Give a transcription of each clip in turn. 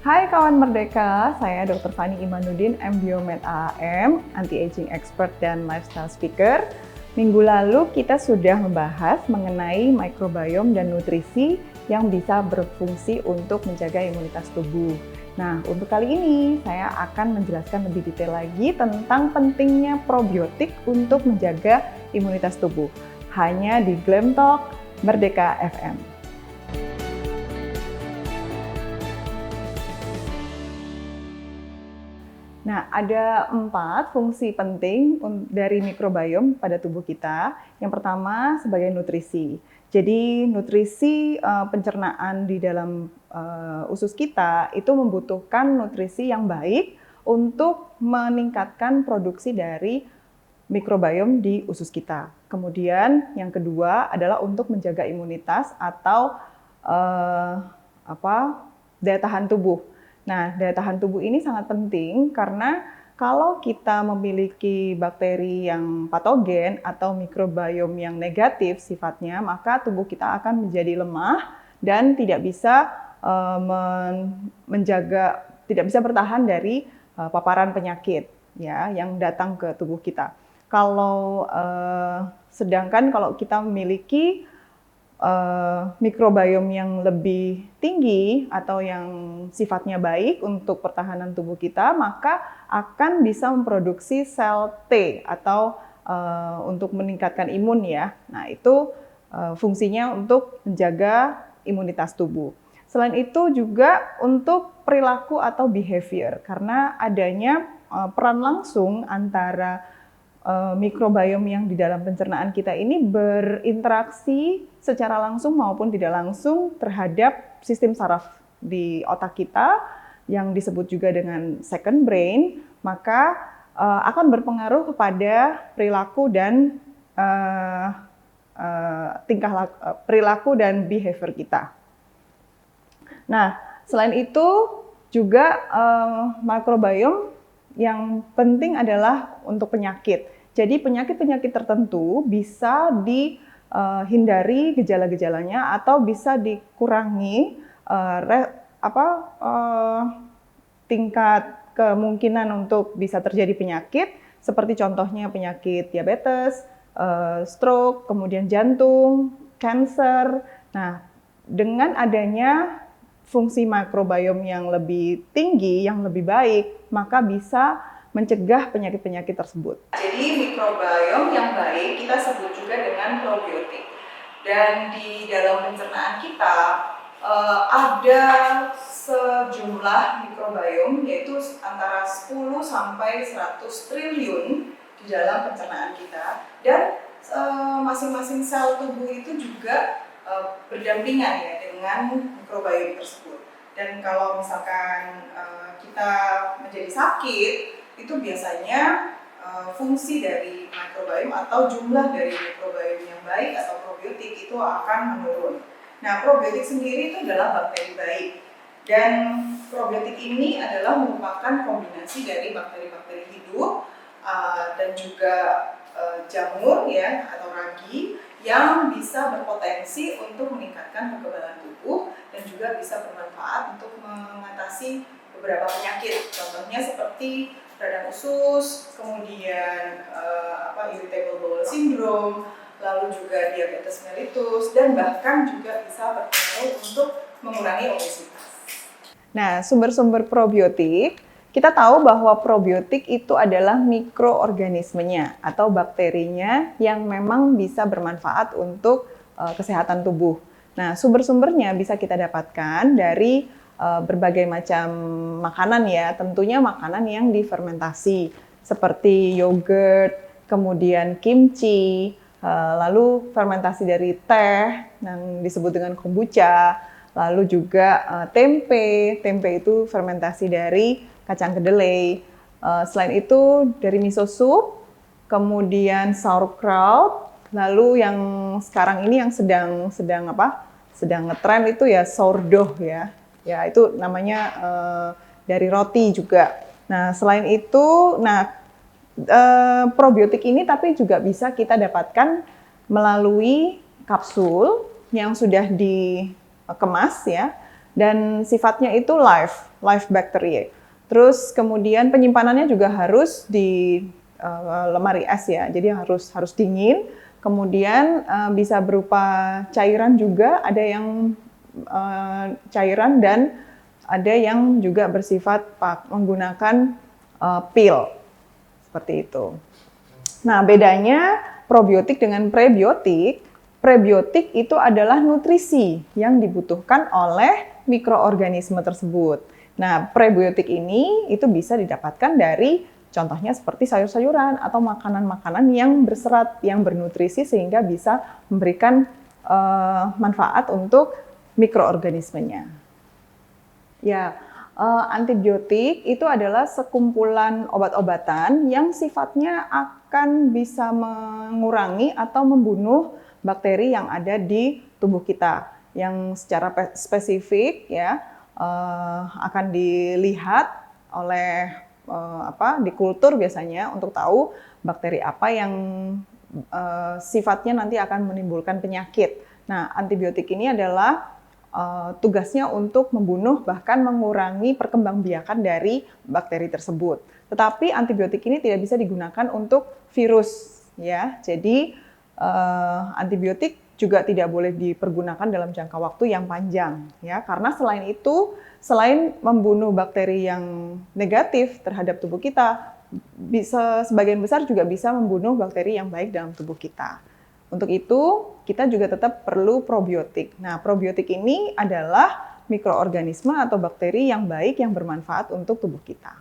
Hai kawan Merdeka, saya Dr. Fani Imanuddin, MBiomed AM, anti-aging expert dan lifestyle speaker. Minggu lalu kita sudah membahas mengenai microbiome dan nutrisi yang bisa berfungsi untuk menjaga imunitas tubuh. Nah, untuk kali ini saya akan menjelaskan lebih detail lagi tentang pentingnya probiotik untuk menjaga imunitas tubuh. Hanya di Glam Talk Merdeka FM. Nah, ada 4 fungsi penting dari mikrobiom pada tubuh kita. Yang pertama sebagai nutrisi. Jadi nutrisi pencernaan di dalam usus kita itu membutuhkan nutrisi yang baik untuk meningkatkan produksi dari mikrobiom di usus kita. Kemudian yang kedua adalah untuk menjaga imunitas atau daya tahan tubuh. Nah, daya tahan tubuh ini sangat penting karena kalau kita memiliki bakteri yang patogen atau mikrobiom yang negatif sifatnya, maka tubuh kita akan menjadi lemah dan tidak bisa tidak bisa bertahan dari paparan penyakit ya yang datang ke tubuh kita. Sedangkan kalau kita memiliki mikrobiom yang lebih tinggi atau yang sifatnya baik untuk pertahanan tubuh kita, maka akan bisa memproduksi sel T atau untuk meningkatkan imun ya. Nah, itu fungsinya untuk menjaga imunitas tubuh. Selain itu juga untuk perilaku atau behavior, karena adanya peran langsung antara mikrobiom yang di dalam pencernaan kita ini berinteraksi secara langsung maupun tidak langsung terhadap sistem saraf di otak kita yang disebut juga dengan second brain, maka akan berpengaruh kepada perilaku dan perilaku dan behavior kita. Nah, selain itu juga mikrobiom yang penting adalah untuk penyakit. Jadi penyakit-penyakit tertentu bisa dihindari gejala-gejalanya atau bisa dikurangi tingkat kemungkinan untuk bisa terjadi penyakit, seperti contohnya penyakit diabetes, stroke, kemudian jantung, kanker. Nah, dengan adanya fungsi mikrobiom yang lebih tinggi, yang lebih baik, maka bisa mencegah penyakit-penyakit tersebut. Jadi mikrobiom yang baik kita sebut juga dengan probiotik. Dan di dalam pencernaan kita ada sejumlah mikrobiom, yaitu antara 10 sampai 100 triliun di dalam pencernaan kita. Dan masing-masing sel tubuh itu juga berdampingan ya dengan mikrobiom tersebut. Dan kalau misalkan kita menjadi sakit, itu biasanya fungsi dari mikrobiom atau jumlah dari mikrobiom yang baik atau probiotik itu akan menurun. Nah, probiotik sendiri itu adalah bakteri baik. Dan probiotik ini adalah merupakan kombinasi dari bakteri-bakteri hidup dan juga jamur ya atau ragi yang bisa berpotensi untuk meningkatkan kekebalan tubuh dan juga bisa bermanfaat untuk mengatasi beberapa penyakit. Contohnya seperti radang usus, kemudian irritable bowel syndrome, lalu juga diabetes mellitus, dan bahkan juga bisa berpengaruh untuk mengurangi obesitas. Nah, sumber-sumber probiotik, kita tahu bahwa probiotik itu adalah mikroorganismenya atau bakterinya yang memang bisa bermanfaat untuk kesehatan tubuh. Nah, sumber-sumbernya bisa kita dapatkan dari berbagai macam makanan ya, tentunya makanan yang difermentasi seperti yogurt, kemudian kimchi, lalu fermentasi dari teh yang disebut dengan kombucha, lalu juga tempe itu fermentasi dari kacang kedelai. Selain itu dari miso soup, kemudian sauerkraut, lalu yang sekarang ini yang sedang ngetren itu ya sourdough ya. Ya, itu namanya dari roti juga. Nah, selain itu, probiotik ini tapi juga bisa kita dapatkan melalui kapsul yang sudah dikemas ya, dan sifatnya itu live. live bacteria. Terus kemudian penyimpanannya juga harus di lemari es ya, jadi harus dingin. Kemudian bisa berupa cairan juga, ada yang cairan dan ada yang juga bersifat menggunakan pil, seperti itu. Nah, bedanya probiotik dengan prebiotik, prebiotik itu adalah nutrisi yang dibutuhkan oleh mikroorganisme tersebut. Nah, prebiotik ini itu bisa didapatkan dari contohnya seperti sayur-sayuran atau makanan-makanan yang berserat, yang bernutrisi sehingga bisa memberikan manfaat untuk mikroorganismenya. Ya, antibiotik itu adalah sekumpulan obat-obatan yang sifatnya akan bisa mengurangi atau membunuh bakteri yang ada di tubuh kita, yang secara spesifik ya akan dilihat oleh di kultur biasanya untuk tahu bakteri apa yang sifatnya nanti akan menimbulkan penyakit. Nah, antibiotik ini adalah tugasnya untuk membunuh bahkan mengurangi perkembangbiakan dari bakteri tersebut. Tetapi antibiotik ini tidak bisa digunakan untuk virus, ya. Jadi antibiotik juga tidak boleh dipergunakan dalam jangka waktu yang panjang, ya. Karena selain itu, selain membunuh bakteri yang negatif terhadap tubuh kita, bisa sebagian besar juga bisa membunuh bakteri yang baik dalam tubuh kita. Untuk itu, kita juga tetap perlu probiotik. Nah, probiotik ini adalah mikroorganisme atau bakteri yang baik yang bermanfaat untuk tubuh kita.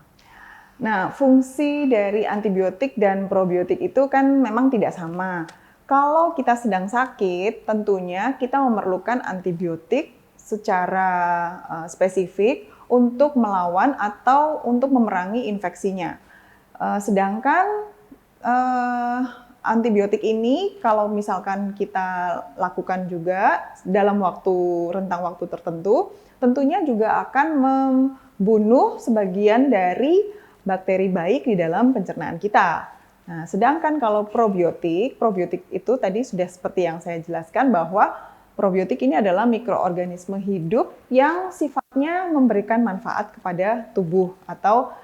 Nah, fungsi dari antibiotik dan probiotik itu kan memang tidak sama. Kalau kita sedang sakit, tentunya kita memerlukan antibiotik secara spesifik untuk melawan atau untuk memerangi infeksinya. Sedangkan antibiotik ini kalau misalkan kita lakukan juga dalam rentang waktu tertentu, tentunya juga akan membunuh sebagian dari bakteri baik di dalam pencernaan kita. Nah, sedangkan kalau probiotik itu tadi sudah seperti yang saya jelaskan bahwa probiotik ini adalah mikroorganisme hidup yang sifatnya memberikan manfaat kepada tubuh atau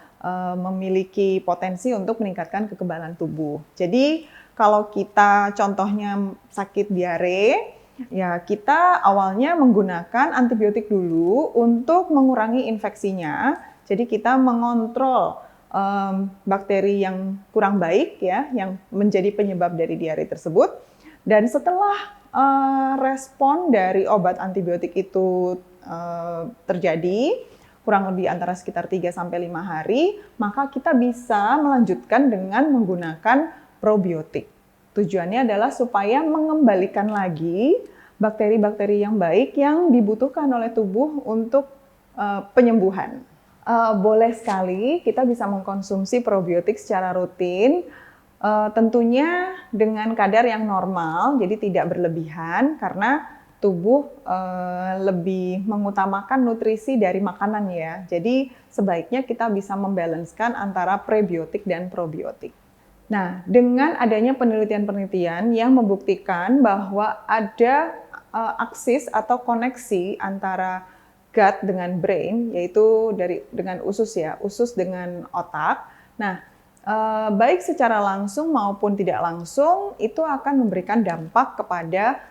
memiliki potensi untuk meningkatkan kekebalan tubuh. Jadi kalau kita contohnya sakit diare, ya kita awalnya menggunakan antibiotik dulu untuk mengurangi infeksinya. Jadi kita mengontrol bakteri yang kurang baik ya, yang menjadi penyebab dari diare tersebut. Dan setelah respon dari obat antibiotik itu terjadi, kurang lebih antara sekitar 3-5 hari, maka kita bisa melanjutkan dengan menggunakan probiotik. Tujuannya adalah supaya mengembalikan lagi bakteri-bakteri yang baik yang dibutuhkan oleh tubuh untuk penyembuhan. Boleh sekali kita bisa mengkonsumsi probiotik secara rutin, tentunya dengan kadar yang normal, jadi tidak berlebihan karena tubuh lebih mengutamakan nutrisi dari makanan ya. Jadi sebaiknya kita bisa membalanskan antara prebiotik dan probiotik. Nah, dengan adanya penelitian-penelitian yang membuktikan bahwa ada aksis atau koneksi antara gut dengan brain, yaitu dengan usus ya, usus dengan otak. Nah, baik secara langsung maupun tidak langsung itu akan memberikan dampak kepada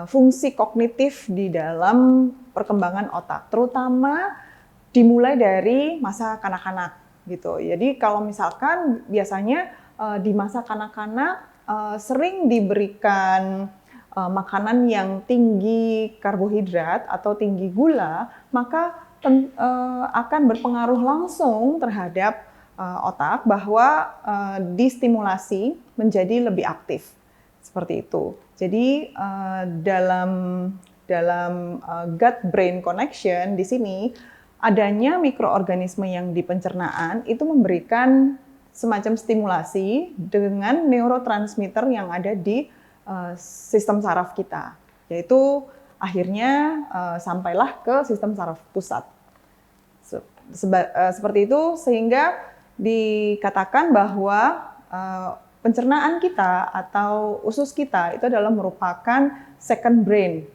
fungsi kognitif di dalam perkembangan otak, terutama dimulai dari masa kanak-kanak gitu. Jadi kalau misalkan biasanya di masa kanak-kanak sering diberikan makanan yang tinggi karbohidrat atau tinggi gula, maka akan berpengaruh langsung terhadap otak bahwa distimulasi menjadi lebih aktif. Seperti itu. Jadi dalam gut-brain connection di sini adanya mikroorganisme yang di pencernaan itu memberikan semacam stimulasi dengan neurotransmitter yang ada di sistem saraf kita, yaitu akhirnya sampailah ke sistem saraf pusat. Seperti itu sehingga dikatakan bahwa pencernaan kita atau usus kita itu adalah merupakan second brain,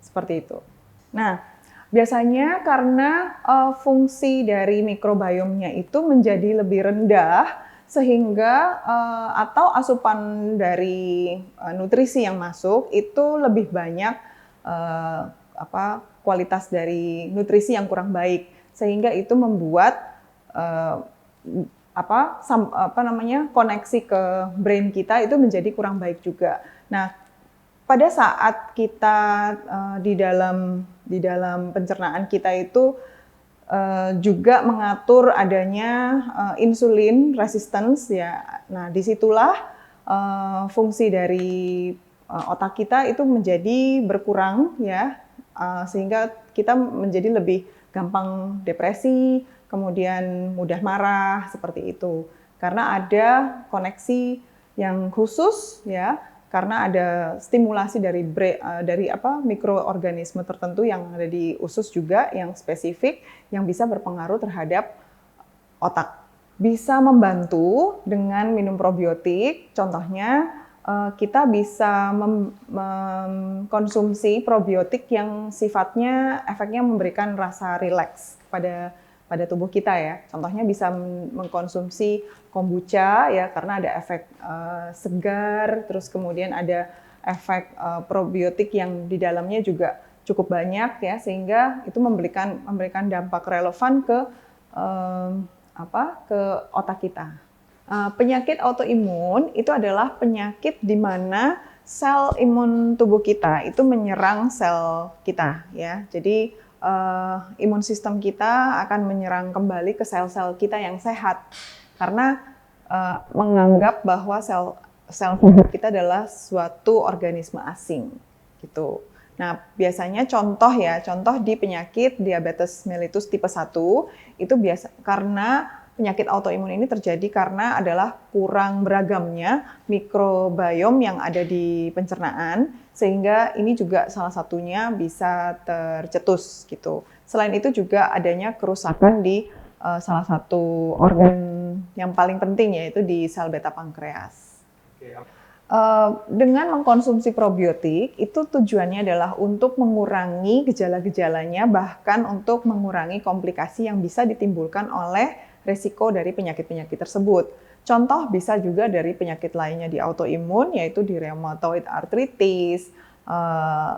seperti itu. Nah, Biasanya karena fungsi dari mikrobiomnya itu menjadi lebih rendah sehingga atau asupan dari nutrisi yang masuk itu lebih banyak kualitas dari nutrisi yang kurang baik, sehingga itu membuat koneksi ke brain kita itu menjadi kurang baik juga. Nah, pada saat kita di dalam pencernaan kita itu juga mengatur adanya insulin resistance ya. Nah, disitulah fungsi dari otak kita itu menjadi berkurang ya, sehingga kita menjadi lebih gampang depresi, kemudian mudah marah seperti itu. Karena ada koneksi yang khusus ya, karena ada stimulasi dari mikroorganisme tertentu yang ada di usus juga yang spesifik yang bisa berpengaruh terhadap otak. Bisa membantu dengan minum probiotik, contohnya kita bisa mengkonsumsi probiotik yang sifatnya efeknya memberikan rasa rileks pada tubuh kita ya. Contohnya bisa mengkonsumsi kombucha ya, karena ada efek segar, terus kemudian ada efek probiotik yang di dalamnya juga cukup banyak ya, sehingga itu memberikan dampak relevan ke otak kita. Penyakit autoimun itu adalah penyakit di mana sel imun tubuh kita itu menyerang sel kita ya. Jadi imun sistem kita akan menyerang kembali ke sel-sel kita yang sehat karena menganggap bahwa sel sehat kita adalah suatu organisme asing gitu. Nah, biasanya contoh di penyakit diabetes mellitus tipe 1 itu karena penyakit autoimun ini terjadi karena adalah kurang beragamnya mikrobiom yang ada di pencernaan, sehingga ini juga salah satunya bisa tercetus gitu. Selain itu juga adanya kerusakan di salah satu organ yang paling penting, yaitu di sel beta pankreas. Dengan mengkonsumsi probiotik itu tujuannya adalah untuk mengurangi gejala-gejalanya, bahkan untuk mengurangi komplikasi yang bisa ditimbulkan oleh resiko dari penyakit-penyakit tersebut. Contoh bisa juga dari penyakit lainnya di autoimun, yaitu di rheumatoid arthritis,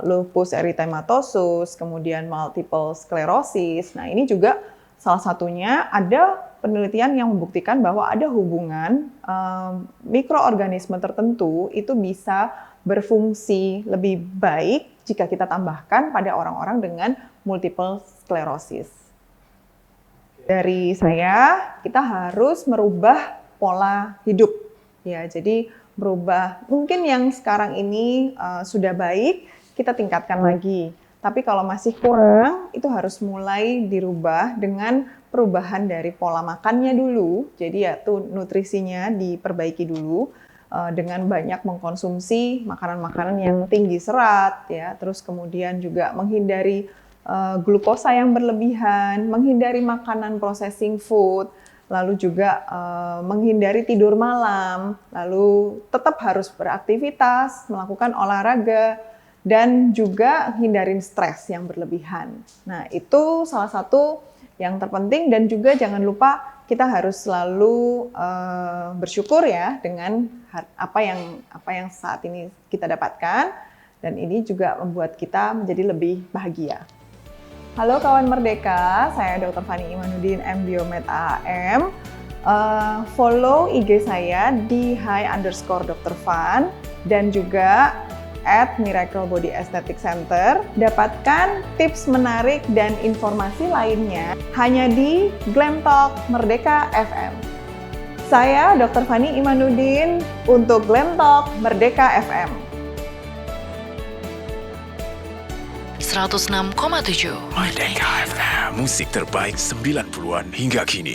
lupus erythematosus, kemudian multiple sclerosis. Nah, ini juga salah satunya ada penelitian yang membuktikan bahwa ada hubungan mikroorganisme tertentu itu bisa berfungsi lebih baik jika kita tambahkan pada orang-orang dengan multiple sclerosis. Dari saya, kita harus merubah pola hidup. Ya, jadi berubah. Mungkin yang sekarang ini sudah baik, kita tingkatkan lagi. Tapi kalau masih kurang, itu harus mulai dirubah dengan perubahan dari pola makannya dulu. Jadi ya tuh nutrisinya diperbaiki dulu dengan banyak mengkonsumsi makanan-makanan yang tinggi serat, ya. Terus kemudian juga menghindari glukosa yang berlebihan, menghindari makanan processing food, lalu juga menghindari tidur malam, lalu tetap harus beraktivitas, melakukan olahraga, dan juga hindarin stres yang berlebihan. Nah, itu salah satu yang terpenting, dan juga jangan lupa kita harus selalu bersyukur ya dengan apa yang saat ini kita dapatkan, dan ini juga membuat kita menjadi lebih bahagia. Halo kawan Merdeka, saya Dr. Fani Imanuddin, M.Biomed AM. Follow IG saya di @hi_Dr. dan juga @Miracle Body Aesthetic Center. Dapatkan tips menarik dan informasi lainnya hanya di Glam Talk Merdeka FM. Saya Dr. Fani Imanuddin untuk Glam Talk Merdeka FM. 106,7 Merdeka FM, musik terbaik 90-an hingga kini.